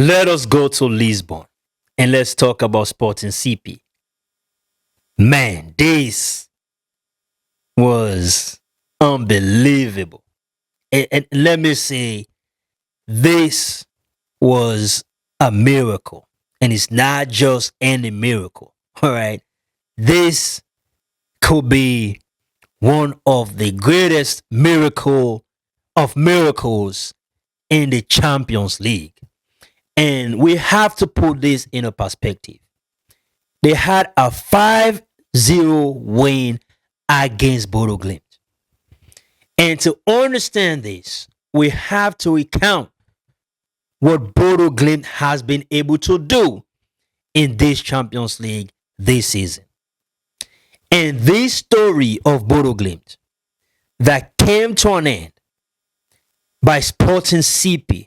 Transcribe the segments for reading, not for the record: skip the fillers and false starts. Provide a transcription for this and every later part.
Let us go to Lisbon and let's talk about Sporting CP. Man, this was unbelievable. And let me say, this was a miracle. And it's not just any miracle. All right. This could be one of the greatest miracle of miracles in the Champions League. And we have to put this in a perspective. They had a 5-0 win against Bodø Glimt. And to understand this, we have to recount what Bodø Glimt has been able to do in this Champions League this season. And this story of Bodø Glimt that came to an end by Sporting CP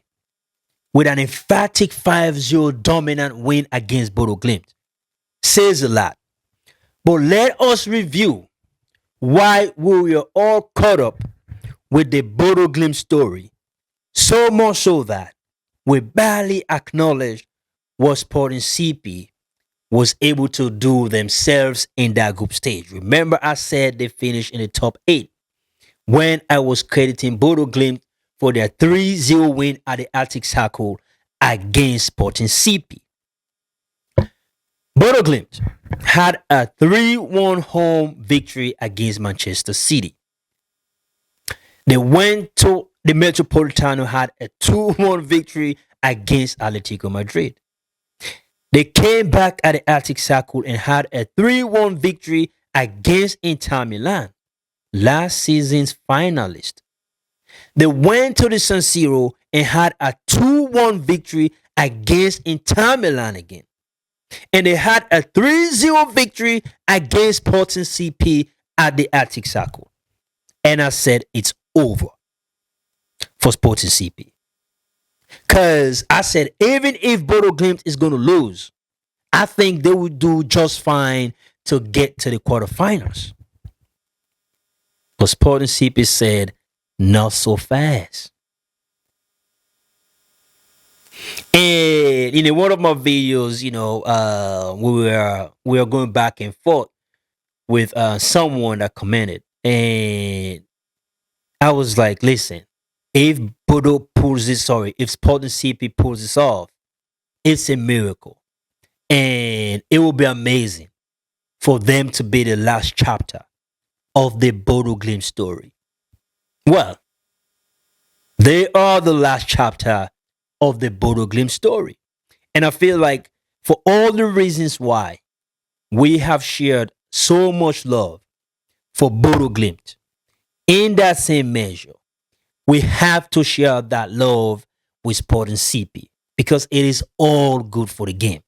with an emphatic 5-0 dominant win against Bodø Glimt says a lot. But let us review why we were all caught up with the Bodø Glimt story, so much so that we barely acknowledged what Sporting CP was able to do themselves in that group stage. Remember, I said they finished in the top 8 when I was crediting Bodø Glimt for their 3-0 win at the Arctic Circle against Sporting CP. Bodø Glimt had a 3-1 home victory against Manchester City. They went to the Metropolitano, had a 2-1 victory against Atletico Madrid. They came back at the Arctic Circle and had a 3-1 victory against Inter Milan, last season's finalist. They went to the San Siro and had a 2-1 victory against Inter Milan again. And they had a 3-0 victory against Sporting CP at the Arctic Circle. And I said it's over for Sporting CP. Because I said, even if Bodø Glimt is going to lose, I think they will do just fine to get to the quarterfinals. But Sporting CP said, not so fast. And in one of my videos, we were going back and forth with someone that commented, and I was like, listen, if if Sporting CP pulls this off, it's a miracle. And it will be amazing for them to be the last chapter of the Bodø Glimt story. Well, they are the last chapter of the Bodø Glimt story. And I feel like for all the reasons why we have shared so much love for Bodø Glimt, in that same measure, we have to share that love with Sporting CP because it is all good for the game.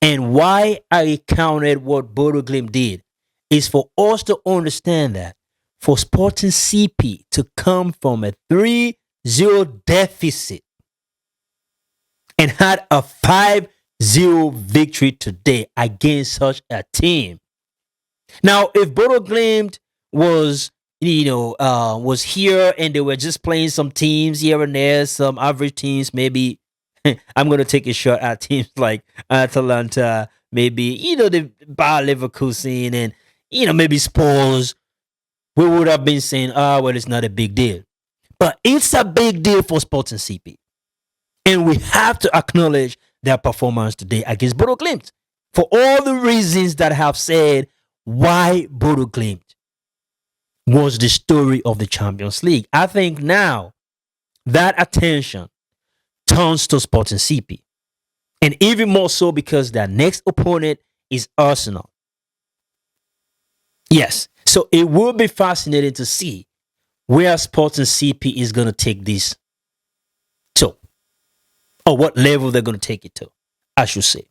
And why I recounted what Bodø Glimt did is for us to understand that for Sporting CP to come from a 3-0 deficit and had a 5-0 victory today against such a team. Now, if Bodø Glimt was here and they were just playing some teams here and there, some average teams, maybe I'm going to take a shot at teams like Atalanta, maybe, the Bayer Leverkusen and, maybe Spurs, we would have been saying, well, it's not a big deal. But it's a big deal for Sporting CP. And we have to acknowledge their performance today against Bodø Glimt for all the reasons that I have said why Bodø Glimt was the story of the Champions League. I think now that attention turns to Sporting CP. And even more so because their next opponent is Arsenal. Yes, so it will be fascinating to see where Sporting CP is going to take this to. Or what level they're going to take it to, I should say.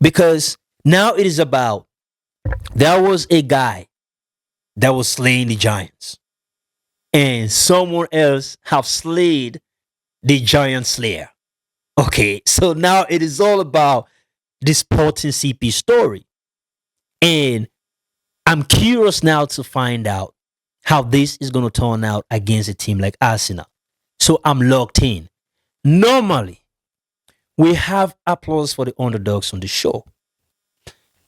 Because now it is about, there was a guy that was slaying the giants. And someone else have slayed the giant slayer. Okay, so now it is all about the Sporting CP story. And I'm curious now to find out how this is going to turn out against a team like Arsenal. So I'm locked in. Normally, we have applause for the underdogs on the show.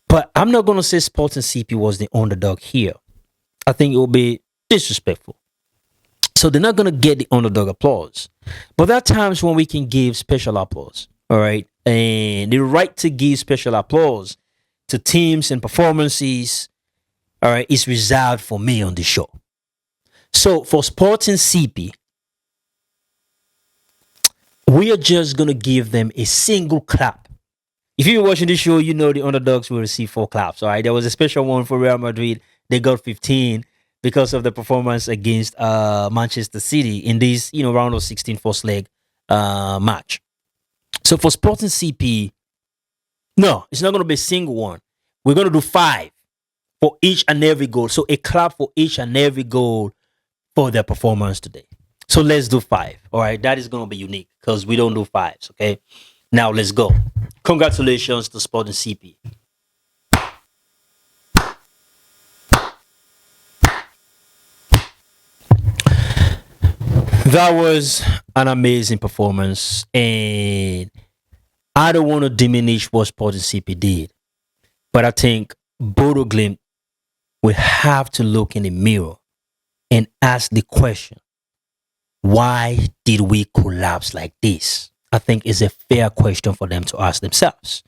But I'm not going to say Sporting CP was the underdog here. I think it will be disrespectful. So they're not going to get the underdog applause. But there are times when we can give special applause. All right. And the right to give special applause to teams and performances, all right, is reserved for me on the show. So for Sporting CP, we are just going to give them a single clap. If you're watching this show, you know the underdogs will receive 4 claps. All right. There was a special one for Real Madrid. They got 15 because of the performance against Manchester City in this, round of 16 first leg match. So for Sporting CP, no, it's not going to be a single one. We're going to do 5 for each and every goal. So a clap for each and every goal for their performance today. So let's do 5. All right. That is going to be unique because we don't do 5s. Okay. Now let's go. Congratulations to Sporting CP. That was an amazing performance. And I don't want to diminish what Sporting CP did. But I think Bodø Glimt will have to look in the mirror and ask the question, why did we collapse like this? I think is a fair question for them to ask themselves.